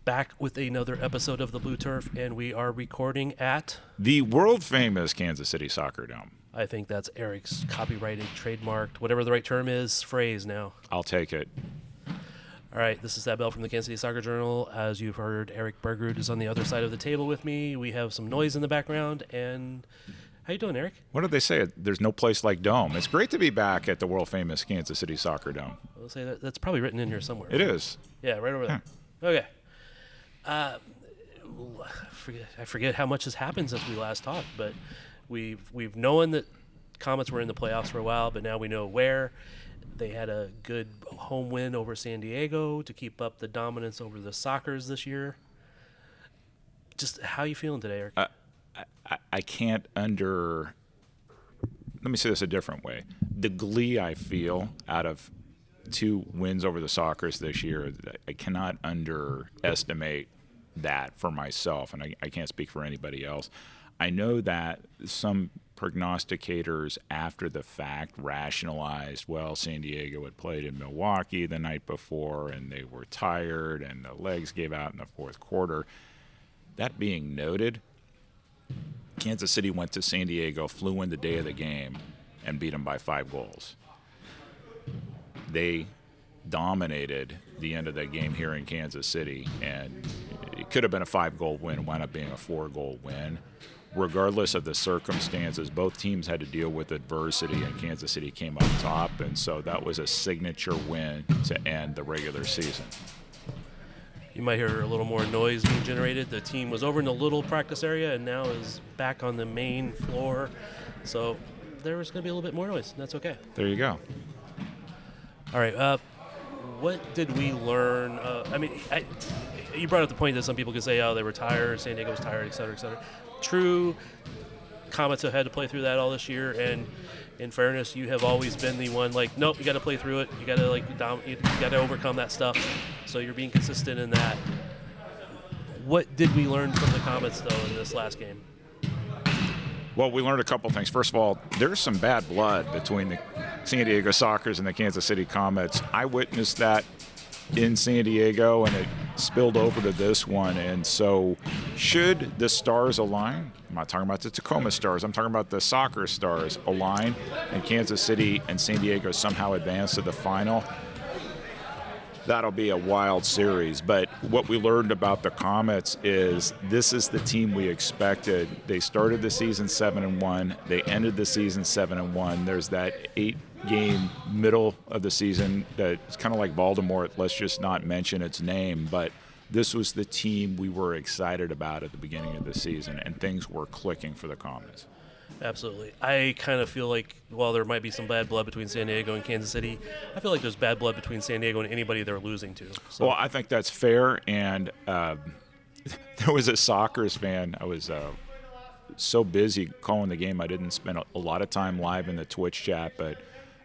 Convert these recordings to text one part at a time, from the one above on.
back with another episode of the Blue Turf, and we are recording at the world-famous Kansas City Soccer Dome. I think that's Eric's copyrighted, trademarked, whatever the right term is, phrase now. I'll take it. All right, this is Thad Bell from the Kansas City Soccer Journal. As you've heard, Eric Bergerud is on the other side of the table with me. We have some noise in the background, and how you doing, Eric? What did they say? There's no place like Dome. It's great to be back at the world-famous Kansas City Soccer Dome. I'll say that's probably written in here somewhere. It is. Yeah, right over there. Okay. I forget how much has happened since we last talked, but we've known that Comets were in the playoffs for a while, but now we know where. They had a good home win over San Diego to keep up the dominance over the Sockers this year. Just how you feeling today, Eric? I can't let me say this a different way. The glee I feel out of 2 wins over the Sockers this year, I cannot underestimate that for myself, and I can't speak for anybody else. I know that some prognosticators after the fact rationalized, well, San Diego had played in Milwaukee the night before, and they were tired, and the legs gave out in the fourth quarter. That being noted, Kansas City went to San Diego, flew in the day of the game, and beat them by 5 goals. They dominated the end of that game here in Kansas City, and it could have been a 5-goal win, wound up being a 4-goal win. Regardless of the circumstances, both teams had to deal with adversity, and Kansas City came up top, and so that was a signature win to end the regular season. You might hear a little more noise being generated. The team was over in the little practice area and now is back on the main floor. So there was going to be a little bit more noise, and that's okay. There you go. All right. What did we learn? You brought up the point that some people could say, oh, they were tired, San Diego was tired, et cetera, et cetera. True. Comets have had to play through that all this year, and in fairness, you have always been the one like, nope, you got to play through it. You got to you got to overcome that stuff. So you're being consistent in that. What did we learn from the Comets though in this last game? Well, we learned a couple things. First of all, there's some bad blood between the San Diego Sockers and the Kansas City Comets. I witnessed that in San Diego, and it spilled over to this one. And so should the stars align, I'm not talking about the Tacoma Stars, I'm talking about the soccer stars align, and Kansas City and San Diego somehow advance to the final, that'll be a wild series. But what we learned about the Comets is this is the team we expected. They started the season 7-1. They ended the season 7-1. There's that 8-game middle of the season that's kind of like Baltimore. Let's just not mention its name. But this was the team we were excited about at the beginning of the season, and things were clicking for the Comets. Absolutely. I kind of feel like while there might be some bad blood between San Diego and Kansas City, I feel like there's bad blood between San Diego and anybody they're losing to. So. Well, I think that's fair. And there was a Sockers fan. I was so busy calling the game, I didn't spend a lot of time live in the Twitch chat, but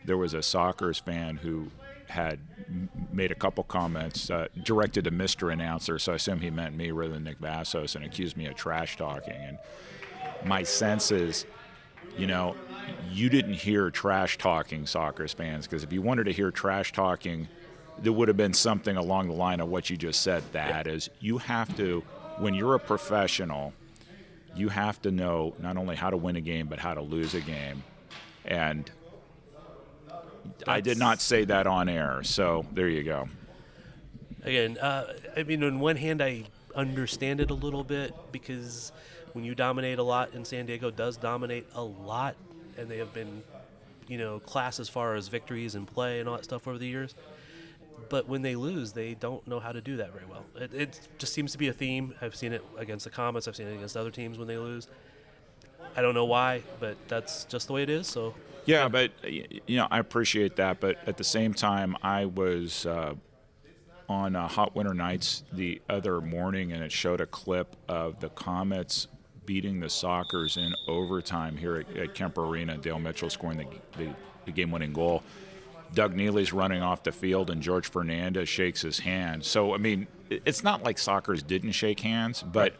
there was a Sockers fan who had made a couple comments directed to Mr. Announcer, so I assume he meant me rather than Nick Vassos, and accused me of trash talking. And my sense is, you didn't hear trash talking, Sockers fans, because if you wanted to hear trash talking, there would have been something along the line of what you just said. That is, you have to, when you're a professional, you have to know not only how to win a game, but how to lose a game. And I did not say that on air, so there you go. Again, on one hand, I understand it a little bit, because when you dominate a lot, and San Diego does dominate a lot, and they have been, class as far as victories and play and all that stuff over the years. But when they lose, they don't know how to do that very well. It just seems to be a theme. I've seen it against the Comets. I've seen it against other teams when they lose. I don't know why, but that's just the way it is. So yeah, but I appreciate that. But at the same time, I was on Hot Winter Nights the other morning, and it showed a clip of the Comets beating the Sockers in overtime here at Kemper Arena. Dale Mitchell scoring the game-winning goal. Doug Neely's running off the field, and George Fernandez shakes his hand. So, it's not like Sockers didn't shake hands, but,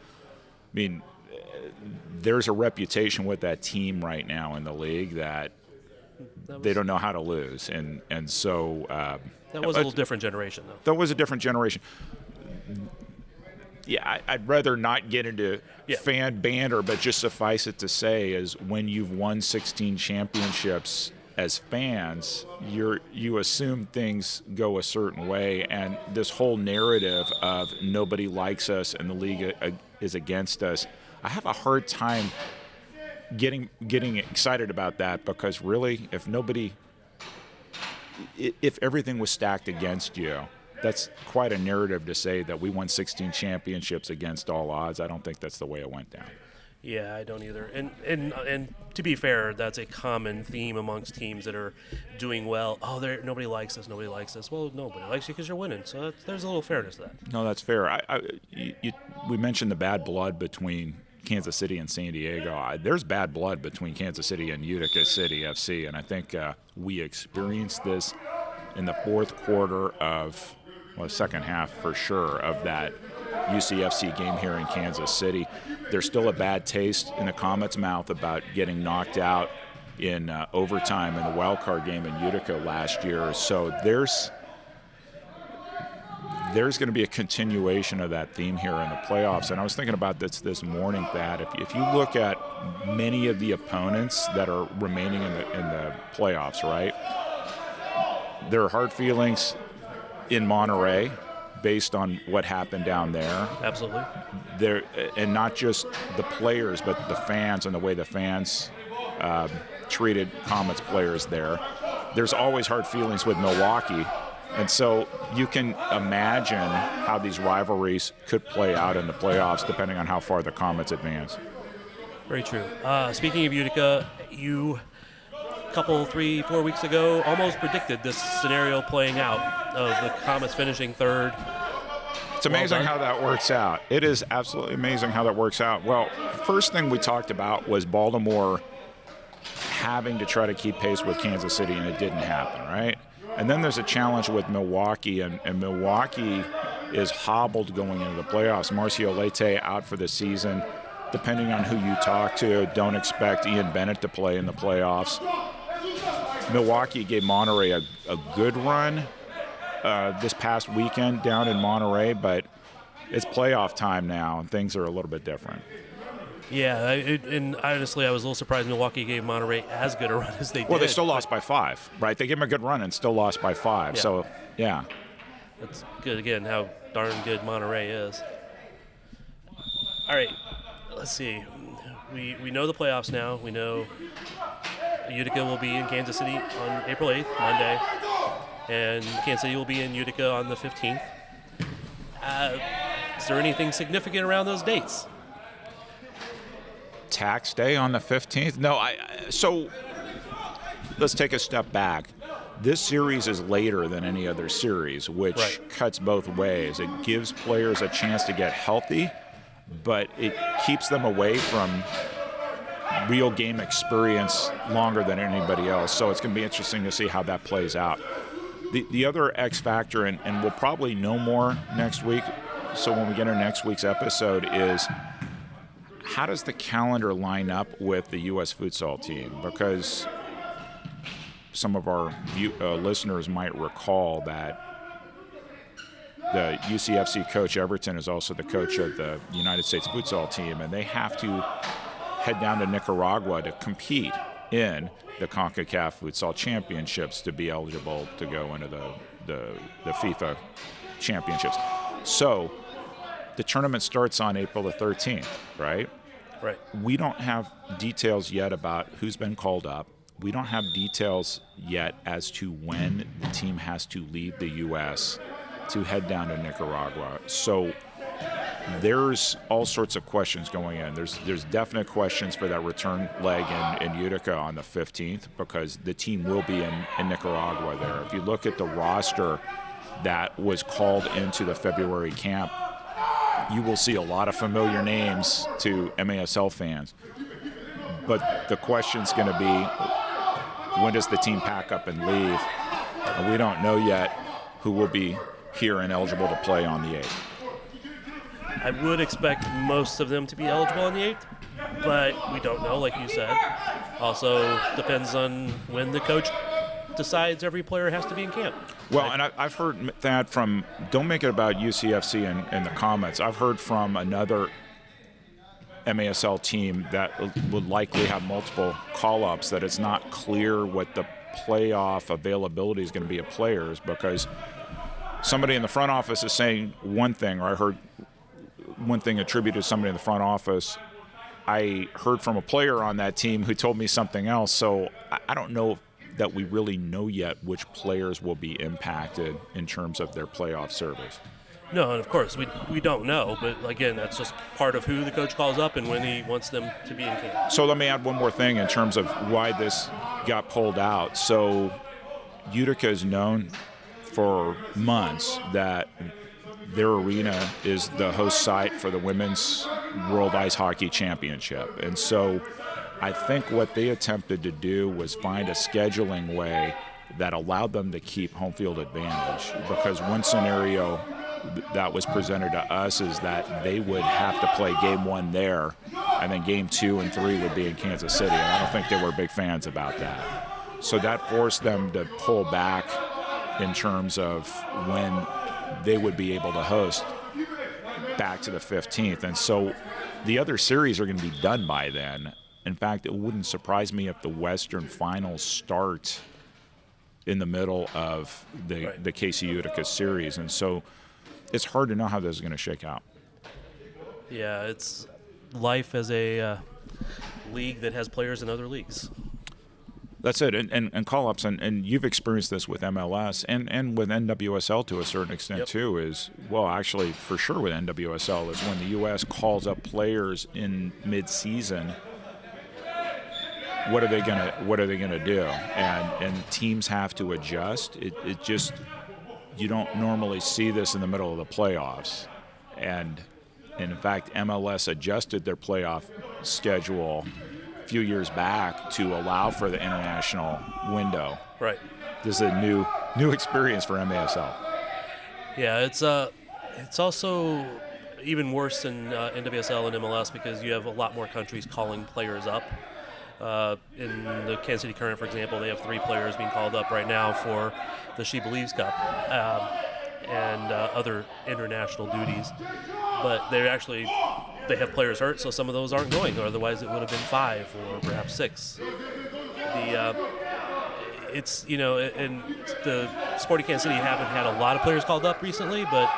there's a reputation with that team right now in the league that they don't know how to lose. And so that was a little different generation, though. That was a different generation. I'd rather not get into Yeah. fan banter, but just suffice it to say is when you've won 16 championships as fans, you assume things go a certain way, and this whole narrative of nobody likes us and the league is against us, I have a hard time getting excited about that, because really, if everything was stacked against you, that's quite a narrative to say that we won 16 championships against all odds. I don't think that's the way it went down. Yeah, I don't either. And to be fair, that's a common theme amongst teams that are doing well. Oh, nobody likes us. Nobody likes us. Well, nobody likes you because you're winning. So there's a little fairness to that. No, that's fair. We mentioned the bad blood between Kansas City and San Diego. There's bad blood between Kansas City and Utica City FC, and I think we experienced this in the fourth quarter of, well, second half for sure, of that UCFC game here in Kansas City. There's still a bad taste in the Comets' mouth about getting knocked out in overtime in the wild card game in Utica last year. So there's going to be a continuation of that theme here in the playoffs. And I was thinking about this morning, that if you look at many of the opponents that are remaining in the playoffs, right, there are hard feelings in Monterey based on what happened down there. Absolutely. And not just the players, but the fans and the way the fans treated Comets players there. There's always hard feelings with Milwaukee. And so you can imagine how these rivalries could play out in the playoffs depending on how far the Comets advance. Very true. Speaking of Utica, you, a couple, 3-4 weeks ago, almost predicted this scenario playing out of the Comets finishing third. It's amazing how that works out. It is absolutely amazing how that works out. Well, first thing we talked about was Baltimore having to try to keep pace with Kansas City, and it didn't happen, right? And then there's a challenge with Milwaukee, and Milwaukee is hobbled going into the playoffs. Marcio Leite out for the season. Depending on who you talk to, don't expect Ian Bennett to play in the playoffs. Milwaukee gave Monterey a good run this past weekend down in Monterey, but it's playoff time now, and things are a little bit different. Yeah, and honestly, I was a little surprised Milwaukee gave Monterey as good a run as they did. Well, they still lost by 5, right? They gave them a good run and still lost by 5. Yeah. So, yeah. That's good, again, how darn good Monterey is. All right, let's see. We know the playoffs now. We know Utica will be in Kansas City on April 8th, Monday, and Kansas City will be in Utica on the 15th. Is there anything significant around those dates? Tax day on the 15th? No, so let's take a step back. This series is later than any other series, which cuts both ways. It gives players a chance to get healthy, but it keeps them away from real game experience longer than anybody else. So it's going to be interesting to see how that plays out. The other X factor, and we'll probably know more next week, so when we get our next week's episode, is how does the calendar line up with the U.S. futsal team? Because some of our listeners might recall that the UCFC coach Everton is also the coach of the United States futsal team, and they have to head down to Nicaragua to compete in the CONCACAF Futsal Championships to be eligible to go into the FIFA Championships. So the tournament starts on April the 13th, right? Right. We don't have details yet about who's been called up. We don't have details yet as to when the team has to leave the U.S. to head down to Nicaragua. So there's all sorts of questions going in. There's definite questions for that return leg in Utica on the 15th, because the team will be in Nicaragua there. If you look at the roster that was called into the February camp, you will see a lot of familiar names to MASL fans. But the question's going to be, when does the team pack up and leave? And we don't know yet who will be here and eligible to play on the 8th. I would expect most of them to be eligible on the 8th, but we don't know, like you said. Also depends on when the coach decides every player has to be in camp. Well, and I've heard that from, don't make it about UCFC in the comments. I've heard from another MASL team that would likely have multiple call-ups that it's not clear what the playoff availability is going to be of players, because somebody in the front office is saying one thing, or I heard one thing attributed to somebody in the front office. I heard from a player on that team who told me something else, so I don't know that we really know yet which players will be impacted in terms of their playoff service. No, and of course, we don't know, but again, that's just part of who the coach calls up and when he wants them to be in camp. So let me add one more thing in terms of why this got pulled out. So Utica is known for months that their arena is the host site for the Women's World Ice Hockey Championship. And so I think what they attempted to do was find a scheduling way that allowed them to keep home field advantage, because one scenario that was presented to us is that they would have to play game 1 there, and then game 2 and 3 would be in Kansas City, and I don't think they were big fans about that. So that forced them to pull back in terms of when they would be able to host back to the 15th. And so the other series are going to be done by then. In fact, it wouldn't surprise me if the Western Finals start in the middle of the KC Utica series. And so it's hard to know how this is going to shake out. Yeah, it's life as a league that has players in other leagues. That's it. And call-ups, and you've experienced this with MLS and with NWSL to a certain extent too, is, well, actually for sure with NWSL, is when the U.S. calls up players in mid-season, what are they gonna do? And teams have to adjust. It just, you don't normally see this in the middle of the playoffs. And in fact, MLS adjusted their playoff schedule a few years back to allow for the international window. Right. This is a new experience for MASL. Yeah, it's also even worse than NWSL and MLS because you have a lot more countries calling players up. In the Kansas City Current, for example, they have 3 players being called up right now for the She Believes Cup and other international duties. But they have players hurt, so some of those aren't going. Or otherwise, it would have been 5 or perhaps 6. It's and the Sporting Kansas City haven't had a lot of players called up recently, but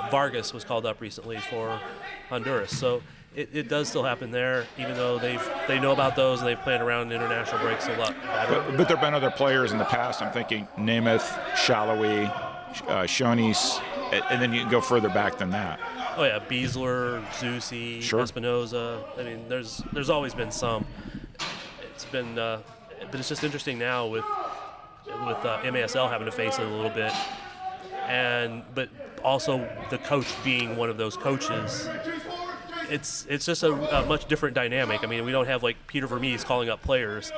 Vargas was called up recently for Honduras. So it does still happen there, even though they know about those and they've planned around international breaks a lot better. But there have been other players in the past. I'm thinking Namath, Shallowy, Shonis, and then you can go further back than that. Oh yeah, Beasler, Zusi, Espinoza. I mean, there's always been some. It's been, but it's just interesting now with MASL having to face it a little bit, but also the coach being one of those coaches. It's just a much different dynamic. I mean, we don't have like Peter Vermees calling up players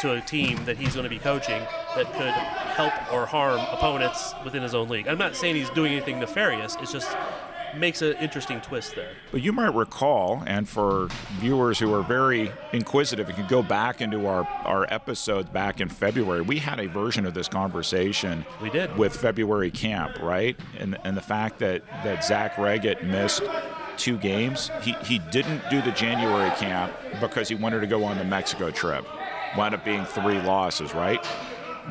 to a team that he's going to be coaching that could help or harm opponents within his own league. I'm not saying he's doing anything nefarious. It's just makes an interesting twist there. But you might recall, and for viewers who are very inquisitive, you can go back into our episodes back in February. We had a version of this conversation. We did. With February camp, right? And the fact that Zach Reggett missed 2 games. He didn't do the January camp because he wanted to go on the Mexico trip. Wound up being 3 losses, right?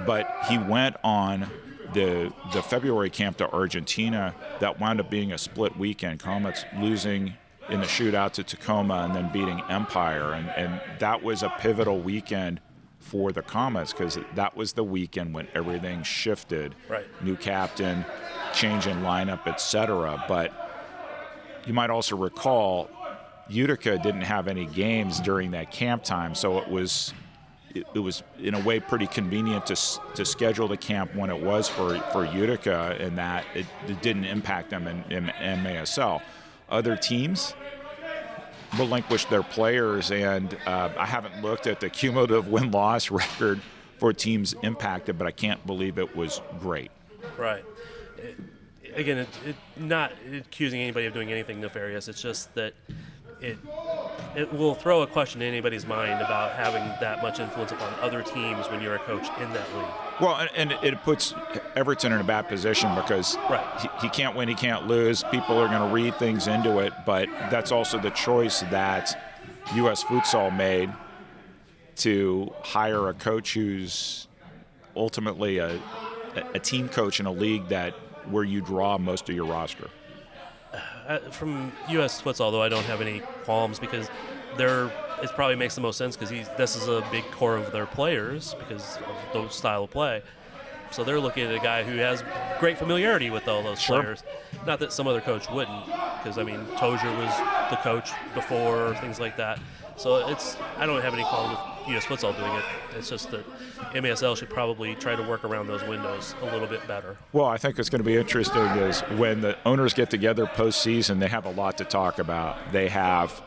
But he went on the February camp to Argentina. That wound up being a split weekend. Comets losing in the shootout to Tacoma and then beating Empire. And that was a pivotal weekend for the Comets because that was the weekend when everything shifted. Right. New captain, change in lineup, etc. But you might also recall Utica didn't have any games during that camp time, so it was in a way pretty convenient to schedule the camp when it was for Utica, in that it didn't impact them in MASL. Other teams relinquished their players, and I haven't looked at the cumulative win-loss record for teams impacted, but I can't believe it was great. Right. Again, it not accusing anybody of doing anything nefarious. It's just that it will throw a question in anybody's mind about having that much influence upon other teams when you're a coach in that league. Well, and it puts Everton in a bad position because Right. he can't win, he can't lose. People are going to read things into it, but that's also the choice that U.S. Futsal made to hire a coach who's ultimately a team coach in a league where you draw most of your roster. From U.S. Futsal, though, I don't have any qualms because it probably makes the most sense because this is a big core of their players because of those style of play. So they're looking at a guy who has great familiarity with all those players. Not that some other coach wouldn't, because, Tozier was the coach before, things like that. So I don't have any qualms with U.S. Futsal doing it. It's just that MASL should probably try to work around those windows a little bit better. Well, I think it's going to be interesting is when the owners get together postseason, they have a lot to talk about. They have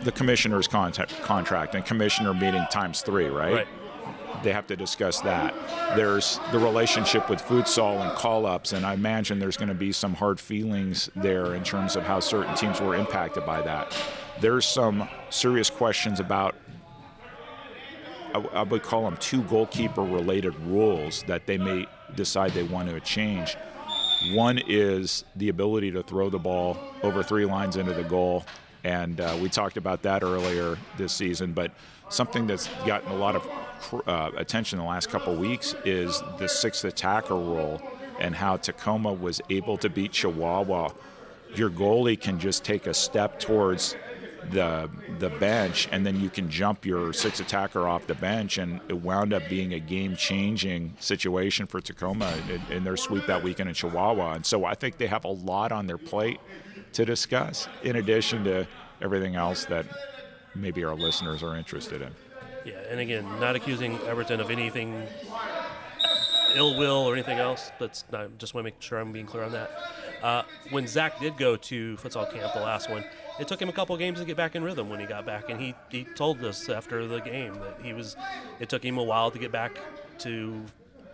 the commissioner's contract and commissioner meeting times 3, right? They have to discuss that. There's the relationship with futsal and call-ups, and I imagine there's going to be some hard feelings there in terms of how certain teams were impacted by that. There's some serious questions about, I would call them 2 goalkeeper-related rules that they may decide they want to change. One is the ability to throw the ball over 3 lines into the goal, and we talked about that earlier this season, but something that's gotten a lot of attention in the last couple of weeks is the 6th attacker rule and how Tacoma was able to beat Chihuahua. Your goalie can just take a step towards the bench, and then you can jump your 6th attacker off the bench, and it wound up being a game-changing situation for Tacoma in their sweep that weekend in Chihuahua. And so I think they have a lot on their plate to discuss, in addition to everything else that maybe our listeners are interested in. Yeah, and again, not accusing Everton of anything ill will or anything else, but just want to make sure I'm being clear on that. When Zach did go to futsal camp, the last one, it took him a couple games to get back in rhythm when he got back, and he told us after the game that it took him a while to get back to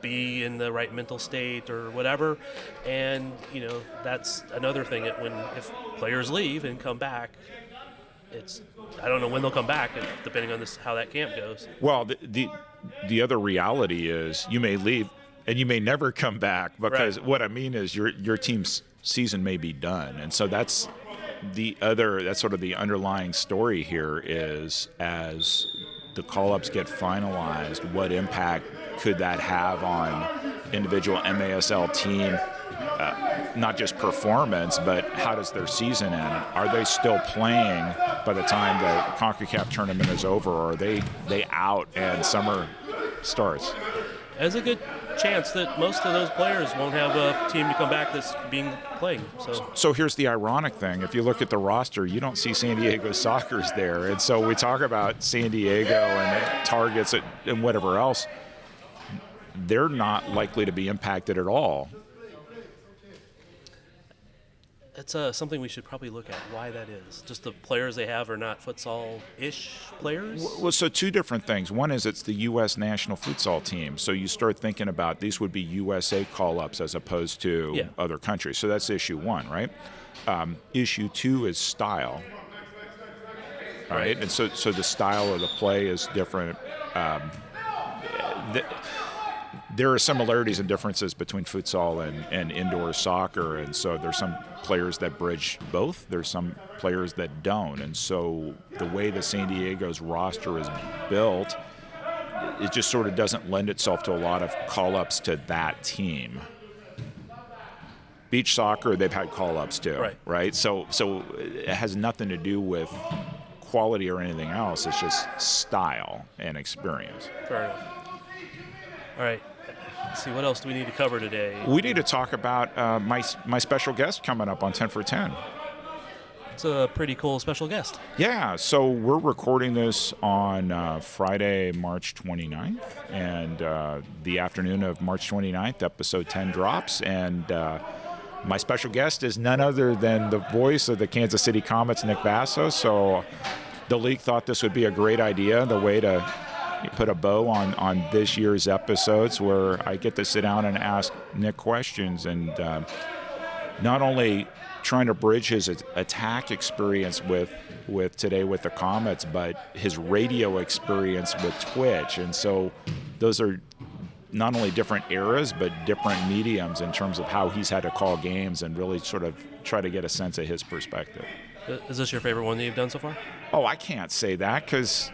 be in the right mental state or whatever. And that's another thing that if players leave and come back, I don't know when they'll come back, depending on how that camp goes. Well, the other reality is you may leave and you may never come back, because what I mean is your team's season may be done, and so that's sort of the underlying story here is, as the call-ups get finalized, what impact could that have on individual MASL team, not just performance, but how does their season end? Are they still playing by the time the CONCACAF tournament is over, or are they out and summer starts? There's a good chance that most of those players won't have a team to come back that's playing. So here's the ironic thing. If you look at the roster, you don't see San Diego Soccer's there. And so we talk about San Diego and the targets and whatever else. They're not likely to be impacted at all. It's something we should probably look at, why that is. Just the players they have are not futsal-ish players? Well, so 2 different things. One is it's the U.S. national futsal team. So you start thinking about these would be USA call-ups as opposed to other countries. So that's issue 1, right? Issue 2 is style. Right? And so the style of the play is different. There are similarities and differences between futsal and indoor soccer, and so there's some players that bridge both. There's some players that don't, and so the way the San Diego's roster is built, it just sort of doesn't lend itself to a lot of call-ups to that team. Beach soccer, they've had call-ups too, right? So it has nothing to do with quality or anything else. It's just style and experience. Fair enough. All right. Let's see, what else do we need to cover today? We need to talk about my special guest coming up on 10 for 10. It's a pretty cool special guest. Yeah, so we're recording this on Friday, March 29th, and the afternoon of March 29th, episode 10 drops, and my special guest is none other than the voice of the Kansas City Comets, Nick Vasso. So the league thought this would be a great idea, the way to put a bow on this year's episodes, where I get to sit down and ask Nick questions. And not only trying to bridge his attack experience with today with the Comets, but his radio experience with Twitch. And so those are not only different eras, but different mediums in terms of how he's had to call games and really sort of try to get a sense of his perspective. Is this your favorite one that you've done so far? Oh, I can't say that because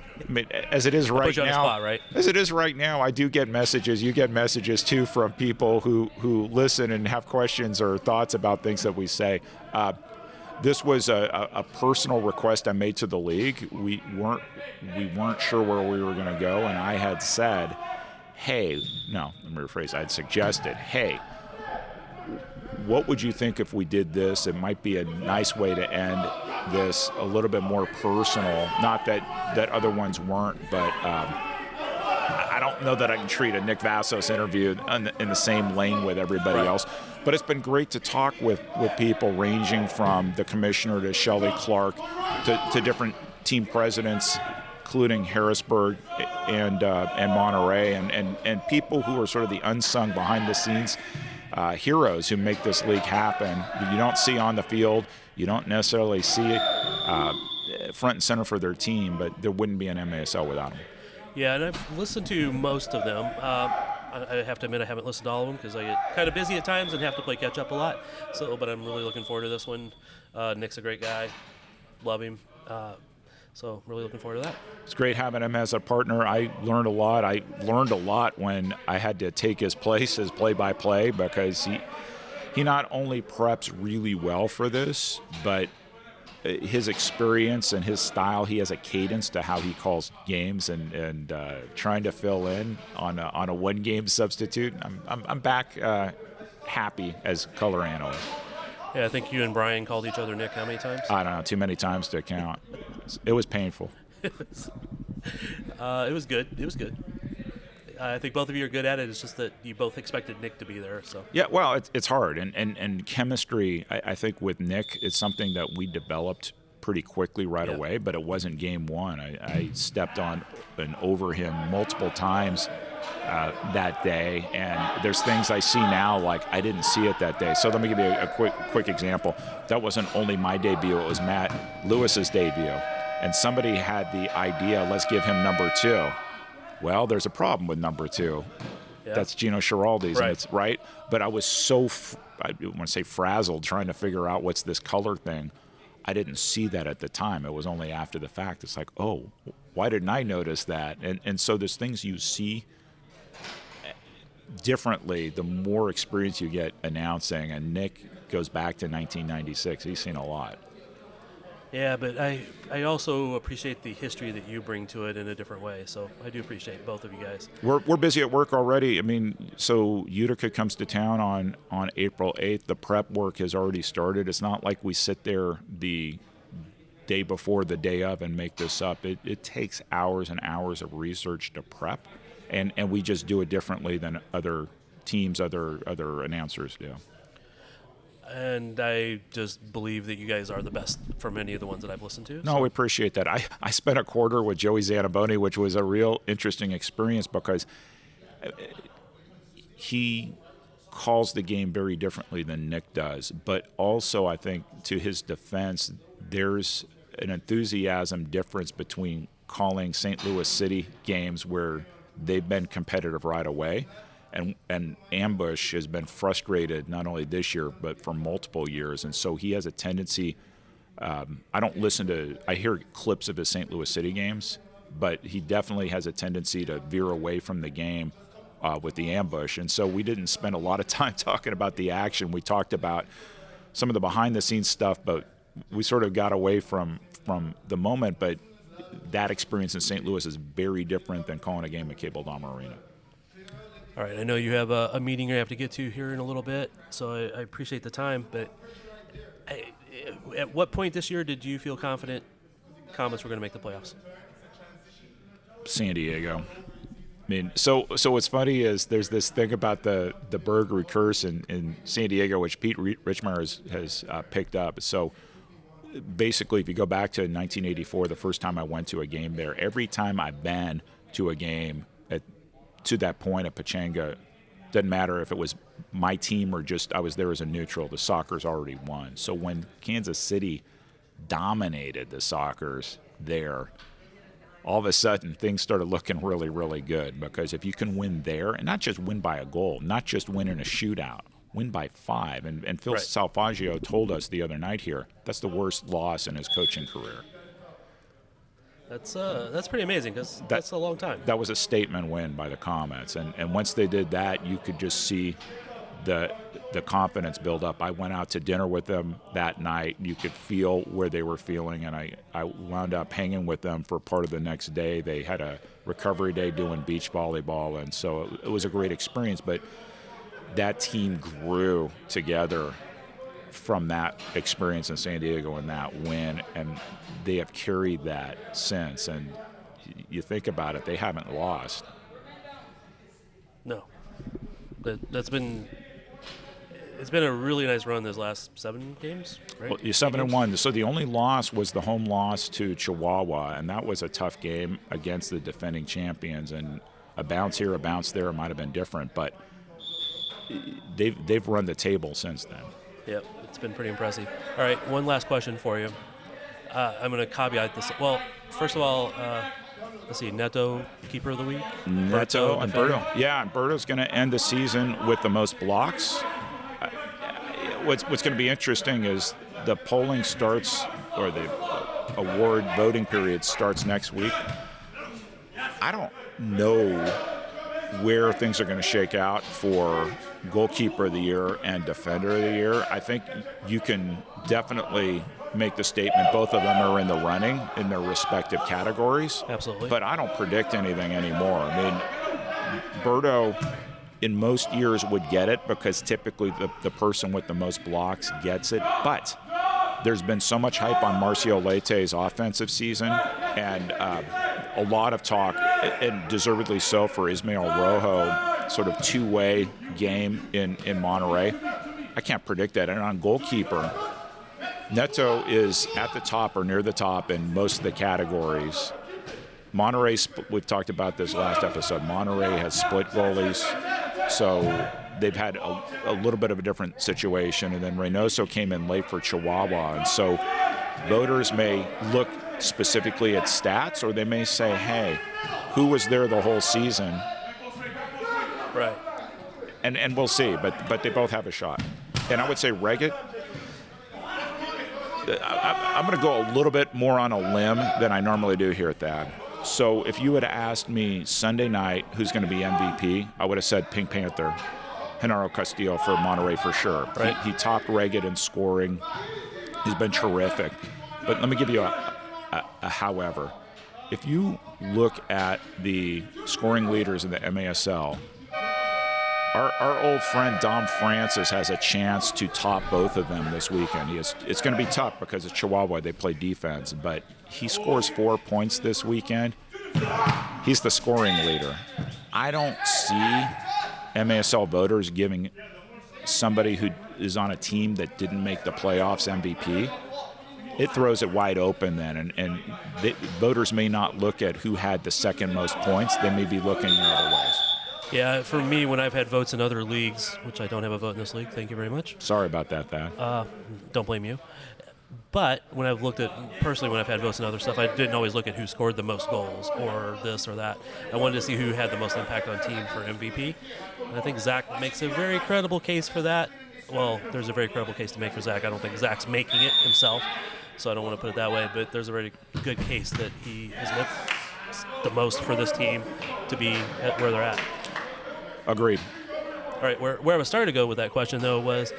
as it is right put you on the now, spot, right? As it is right now, I do get messages. You get messages too from people who listen and have questions or thoughts about things that we say. This was a personal request I made to the league. We weren't sure where we were going to go, and I had said, "Hey, no, let me rephrase. I had suggested, hey, what would you think if we did this? It might be a nice way to end this, a little bit more personal. Not that other ones weren't, but I don't know that I can treat a Nick Vassos interview in the same lane with everybody else. But it's been great to talk with people ranging from the commissioner to Shelley Clark to different team presidents, including Harrisburg and Monterey, and people who are sort of the unsung behind-the-scenes heroes who make this league happen. You don't see on the field. You don't necessarily see it front and center for their team, but there wouldn't be an MASL without them. Yeah, and I've listened to most of them. I have to admit I haven't listened to all of them because I get kind of busy at times and have to play catch up a lot. But I'm really looking forward to this one. Nick's a great guy. Love him. So really looking forward to that. It's great having him as a partner. I learned a lot. I learned a lot when I had to take his place as play-by-play because he not only preps really well for this, but his experience and his style, he has a cadence to how he calls games and trying to fill in on a one-game substitute. I'm back happy as color analyst. Yeah, I think you and Brian called each other Nick how many times? I don't know, too many times to count. It was painful. It was good. It was good. I think both of you are good at it. It's just that you both expected Nick to be there. So yeah, well, it's hard. And chemistry, I think with Nick, it's something that we developed pretty quickly right away, but it wasn't game one. I stepped on and over him multiple times that day, and there's things I see now like I didn't see it that day. So let me give you a quick example. That wasn't only my debut, it was Matt Lewis's debut. And somebody had the idea, let's give him number 2. Well, there's a problem with number 2. Yeah. That's Gino Schiraldi's, right. And it's right. But I was so, I want to say frazzled, trying to figure out what's this color thing. I didn't see that at the time. It was only after the fact. It's like, oh, why didn't I notice that? And so there's things you see differently the more experience you get announcing. And Nick goes back to 1996. He's seen a lot. Yeah, but I also appreciate the history that you bring to it in a different way. So I do appreciate both of you guys. We're busy at work already. I mean, so Utica comes to town on April 8th. The prep work has already started. It's not like we sit there the day before, the day of, and make this up. It takes hours and hours of research to prep, and we just do it differently than other teams, other announcers do. And I just believe that you guys are the best from any of the ones that I've listened to. No, we appreciate that. I spent a quarter with Joey Zanaboni, which was a real interesting experience because he calls the game very differently than Nick does. But also, I think, to his defense, there's an enthusiasm difference between calling St. Louis City games where they've been competitive right away. And Ambush has been frustrated not only this year but for multiple years, and so he has a tendency. I hear clips of his St. Louis City games, but he definitely has a tendency to veer away from the game with the Ambush, and so we didn't spend a lot of time talking about the action. We talked about some of the behind-the-scenes stuff, but we sort of got away from the moment. But that experience in St. Louis is very different than calling a game at Cable Dahmer Arena. All right, I know you have a meeting you have to get to here in a little bit, so I appreciate the time. But at what point this year did you feel confident Comets were going to make the playoffs? San Diego. I mean, so what's funny is there's this thing about the Bergery curse in San Diego, which Pete Richmeyer has picked up. So basically, if you go back to 1984, the first time I went to a game there, every time I've been to a game to that point at Pechanga Doesn't matter if it was my team or just I was there as a neutral. The Sockers already won. So when Kansas City dominated the Sockers there, all of a sudden things started looking really, really good, because if you can win there, and not just win by a goal, not just win in a shootout, win by 5. And Phil Salvaggio told us the other night here, that's the worst loss in his coaching career. That's pretty amazing, because that's a long time. That was a statement win by the Comets. And once they did that, you could just see the confidence build up. I went out to dinner with them that night. You could feel where they were feeling, and I wound up hanging with them for part of the next day. They had a recovery day doing beach volleyball, and so it was a great experience. But that team grew together from that experience in San Diego and that win, and they have carried that since. And you think about it, they haven't lost. No. It's been a really nice run those last 7 games, right? Well, you're 7-1. So the only loss was the home loss to Chihuahua, and that was a tough game against the defending champions. And a bounce here, a bounce there might have been different, but they've run the table since then. Yep, it's been pretty impressive. All right, one last question for you. I'm going to caveat this. Well, first of all, let's see, Neto, keeper of the week? Neto and Berto. Yeah, and Berto's going to end the season with the most blocks. What's going to be interesting is the polling starts, or the award voting period starts next week. I don't know where things are going to shake out for goalkeeper of the year and defender of the year. I think you can definitely make the statement both of them are in the running in their respective categories. Absolutely. But I don't predict anything anymore. I mean, Berto in most years would get it, because typically the person with the most blocks gets it. But there's been so much hype on Marcio Leite's offensive season, and a lot of talk, and deservedly so, for Ismael Rojo, sort of two-way game in Monterrey. I can't predict that. And on goalkeeper, Neto is at the top or near the top in most of the categories. Monterrey, we've talked about this last episode, Monterrey has split goalies, so they've had a little bit of a different situation. And then Reynoso came in late for Chihuahua, and so voters may look specifically at stats, or they may say, hey, who was there the whole season? Right. And we'll see, but they both have a shot. And I would say Reggett, I'm going to go a little bit more on a limb than I normally do here at Thad. So if you had asked me Sunday night who's going to be MVP, I would have said Pink Panther, Genaro Castillo for Monterrey for sure. Right. He topped Reggett in scoring. He's been terrific. But let me give you a however. If you look at the scoring leaders in the MASL, our old friend Dom Francis has a chance to top both of them this weekend. It's going to be tough because it's Chihuahua. They play defense, but he scores 4 points this weekend. He's the scoring leader. I don't see MASL voters giving somebody who is on a team that didn't make the playoffs MVP. It throws it wide open then, and voters may not look at who had the second most points. They may be looking in other ways. Yeah, for me, when I've had votes in other leagues, which I don't have a vote in this league, thank you very much. Sorry about that, Thad. Don't blame you. But when I've looked at, personally, when I've had votes in other stuff, I didn't always look at who scored the most goals or this or that. I wanted to see who had the most impact on team for MVP. And I think Zach makes a very credible case for that. Well, there's a very credible case to make for Zach. I don't think Zach's making it himself, so I don't want to put it that way. But there's a very good case that he has meant the most for this team to be at where they're at. Agreed. All right, where I was starting to go with that question, though, was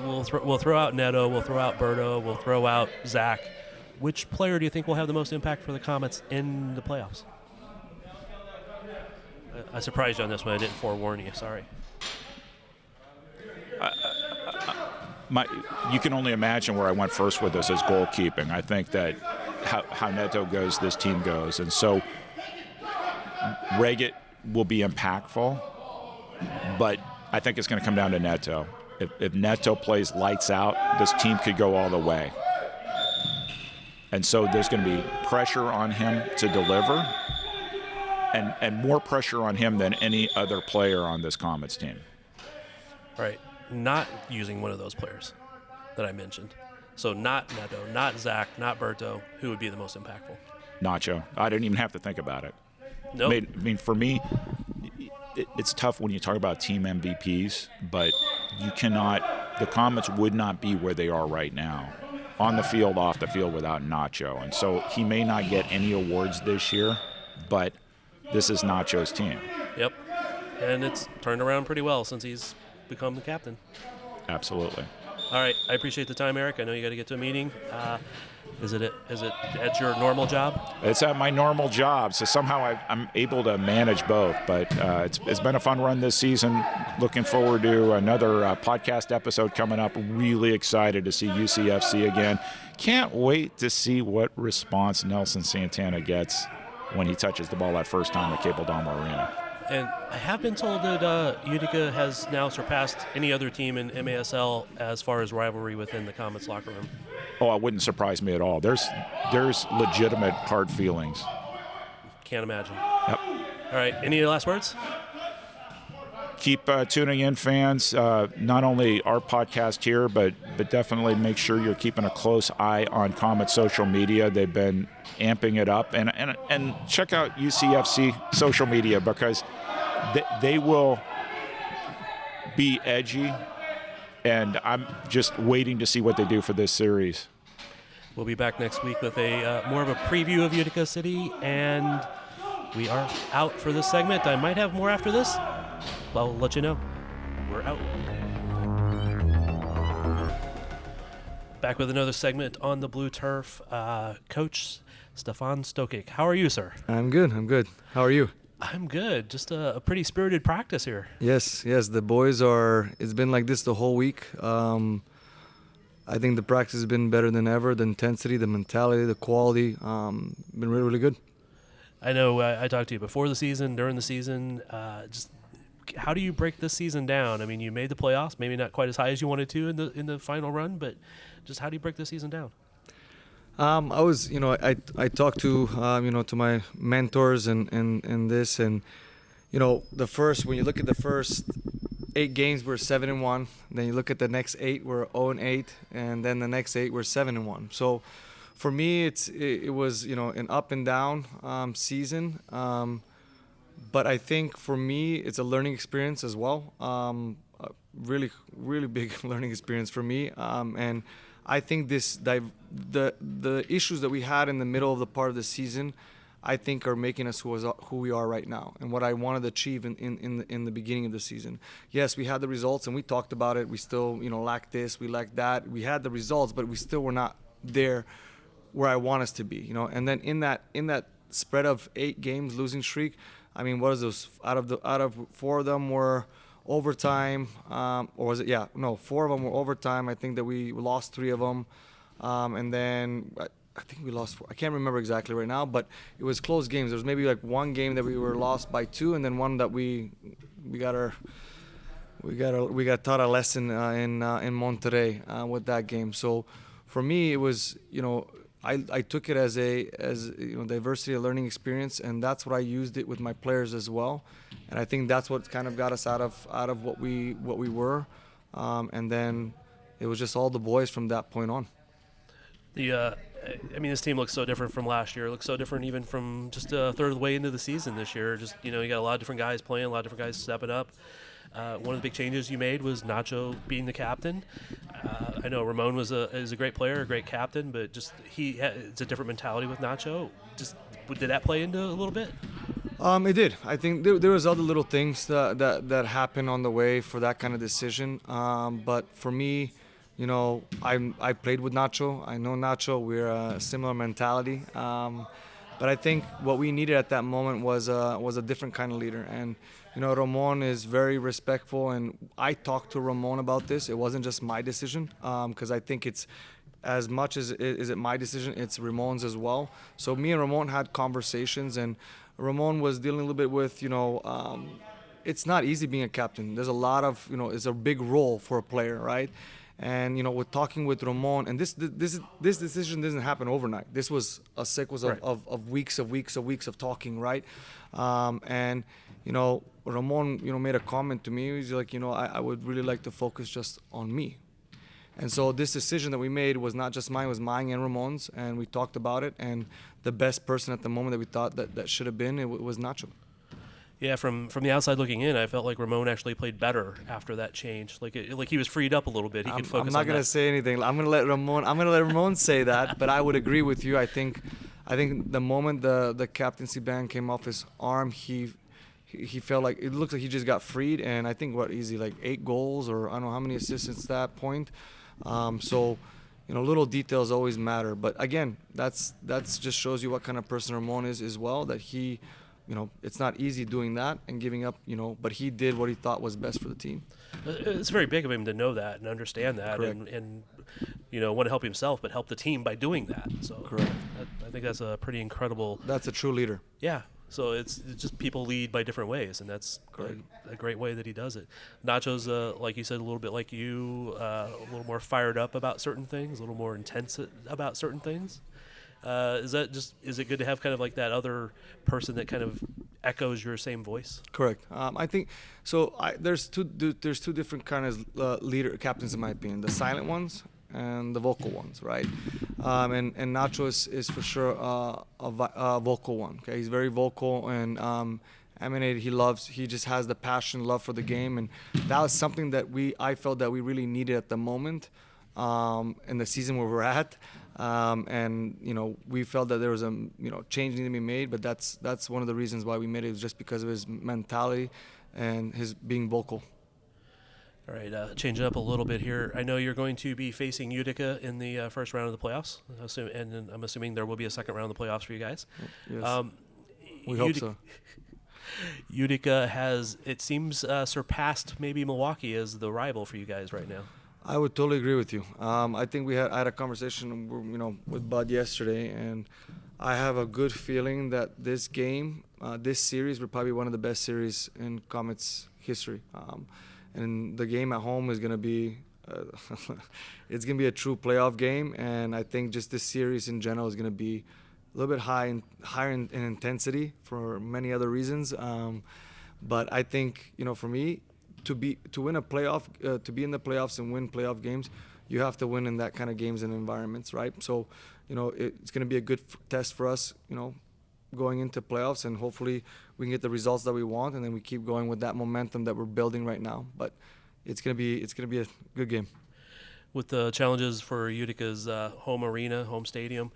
we'll throw out Neto, we'll throw out Berto, we'll throw out Zach. Which player do you think will have the most impact for the Comets in the playoffs? I surprised you on this one. I didn't forewarn you. Sorry. You can only imagine where I went first with this is goalkeeping. I think that how Neto goes, this team goes. And so Reggett will be impactful, but I think it's going to come down to Neto. If Neto plays lights out, this team could go all the way. And so there's going to be pressure on him to deliver. and more pressure on him than any other player on this Comets team. Right. Not using one of those players that I mentioned. So not Neto, not Zach, not Berto. Who would be the most impactful? Nacho. I didn't even have to think about it. Nope. I mean, for me, it's tough when you talk about team MVPs, but you cannot – the Comets would not be where they are right now on the field, off the field without Nacho. And so he may not get any awards this year, but this is Nacho's team. Yep. And it's turned around pretty well since he's become the captain. Absolutely. All right. I appreciate the time, Eric. I know you got to get to a meeting. Is it at your normal job? It's at my normal job, so somehow I'm able to manage both. But it's been a fun run this season. Looking forward to another podcast episode coming up. Really excited to see UCFC again. Can't wait to see what response Nelson Santana gets when he touches the ball that first time at Cable Dome Arena. And I have been told that Utica has now surpassed any other team in MASL as far as rivalry within the Comets locker room. Oh, it wouldn't surprise me at all. There's legitimate hard feelings. Can't imagine. Yep. All right. Any last words? Keep tuning in, fans. Not only our podcast here, but definitely make sure you're keeping a close eye on Comet social media. They've been amping it up, and check out UCFC social media because they will be edgy, and I'm just waiting to see what they do for this series. We'll be back next week with a more of a preview of Utica City, and we are out for this segment. I might have more after this. I'll let you know. We're out. Back with another segment on the Blue Turf. Coach Stefan Stokic. How are you, sir? I'm good. How are you? I'm good. Just a pretty spirited practice here. Yes. The boys are. It's been like this the whole week. I think the practice has been better than ever. The intensity, the mentality, the quality, been really, really good. I know I talked to you before the season, during the season. Just how do you break this season down? I mean, you made the playoffs, maybe not quite as high as you wanted to in the final run, but just how do you break the season down? I talked to to my mentors and this, and when you look at the first 8 games, we're 7-1. Then you look at the next 8, we're 0-8, and then the next 8, we're 7-1. So for me, it was an up and down season. But I think for me, it's a learning experience as well. A really, really big learning experience for me. And I think the issues that we had in the middle of the part of the season, I think are making us who we are right now and what I wanted to achieve in the beginning of the season. Yes, we had the results and we talked about it. We still lacked this, we lacked that. We had the results, but we still were not there where I want us to be. And then in that spread of 8 games losing streak, I mean, what is those? Out of 4 of them were overtime, or was it? Yeah, no, 4 of them were overtime. I think that we lost 3 of them, and then I think we lost 4. I can't remember exactly right now, but it was close games. There was maybe like 1 game that we were lost by 2, and then one that we got taught a lesson in Monterrey with that game. So for me, it was I took it as diversity, a learning experience, and that's what I used it with my players as well. And I think that's what kind of got us out of what we were, and then it was just all the boys from that point on. This team looks so different from last year. It looks so different even from just a third of the way into the season this year. Just you got a lot of different guys playing, a lot of different guys stepping up. One of the big changes you made was Nacho being the captain. I know Ramon is a great player, a great captain, but just it's a different mentality with Nacho. Just did that play into a little bit? It did. I think there was other little things that happened on the way for that kind of decision. But for me, I played with Nacho. I know Nacho. We're a similar mentality. But I think what we needed at that moment was a different kind of leader. And Ramon is very respectful, and I talked to Ramon about this. It wasn't just my decision, because I think it's as much as is it my decision, it's Ramon's as well. So me and Ramon had conversations, and Ramon was dealing a little bit with, it's not easy being a captain. There's a lot of, it's a big role for a player, right? And with talking with Ramon, and this decision didn't happen overnight. This was a sequence Right. of weeks of talking, right? And Ramon made a comment to me. He's like, I would really like to focus just on me. And so this decision that we made was not just mine, it was mine and Ramon's, and we talked about it. And the best person at the moment that we thought that should have been, it was Nacho. Yeah, from the outside looking in, I felt like Ramon actually played better after that change. Like he was freed up a little bit. He could focus. I'm not gonna say anything. I'm gonna let Ramon say that. But I would agree with you. I think the moment the captaincy band came off his arm, he felt like it looked like he just got freed. And I think like 8 goals, or I don't know how many assists at that point. So little details always matter. But again, that's just shows you what kind of person Ramon is as well. That he, it's not easy doing that and giving up. But he did what he thought was best for the team. It's very big of him to know that and understand that, Correct. and want to help himself, but help the team by doing that. So Correct. I think that's a pretty incredible. That's a true leader. Yeah. So it's just people lead by different ways, and that's a great way that he does it. Nacho's, like you said, a little bit like you, a little more fired up about certain things, a little more intense about certain things. Is it good to have kind of like that other person that kind of echoes your same voice? Correct. I think so. There's two different kind of leader captains in my opinion. The silent ones and the vocal ones, right? And Nacho is for sure a vocal one. Okay, he's very vocal and emanated. He just has the passion, love for the game, and that was something that I felt that we really needed at the moment in the season where we're at. And we felt that there was a change needed to be made, but that's one of the reasons why we made it, was just because of his mentality and his being vocal. All right, change it up a little bit here. I know you're going to be facing Utica in the first round of the playoffs, and I'm assuming there will be a second round of the playoffs for you guys. Yes. We hope so. Utica has, it seems, surpassed maybe Milwaukee as the rival for you guys right now. I would totally agree with you. I think I had a conversation, with Bud yesterday, and I have a good feeling that this game, this series, will probably be one of the best series in Comets history. And the game at home is going to be, it's going to be a true playoff game. And I think just this series in general is going to be a little bit higher in intensity for many other reasons. But I think, for me, to win a playoff, to be in the playoffs and win playoff games, you have to win in that kind of games and environments, right? So, it's going to be a good test for us, going into playoffs, and hopefully we can get the results that we want, and then we keep going with that momentum that we're building right now. But it's going to be a good game. With the challenges for Utica's home arena, home stadium,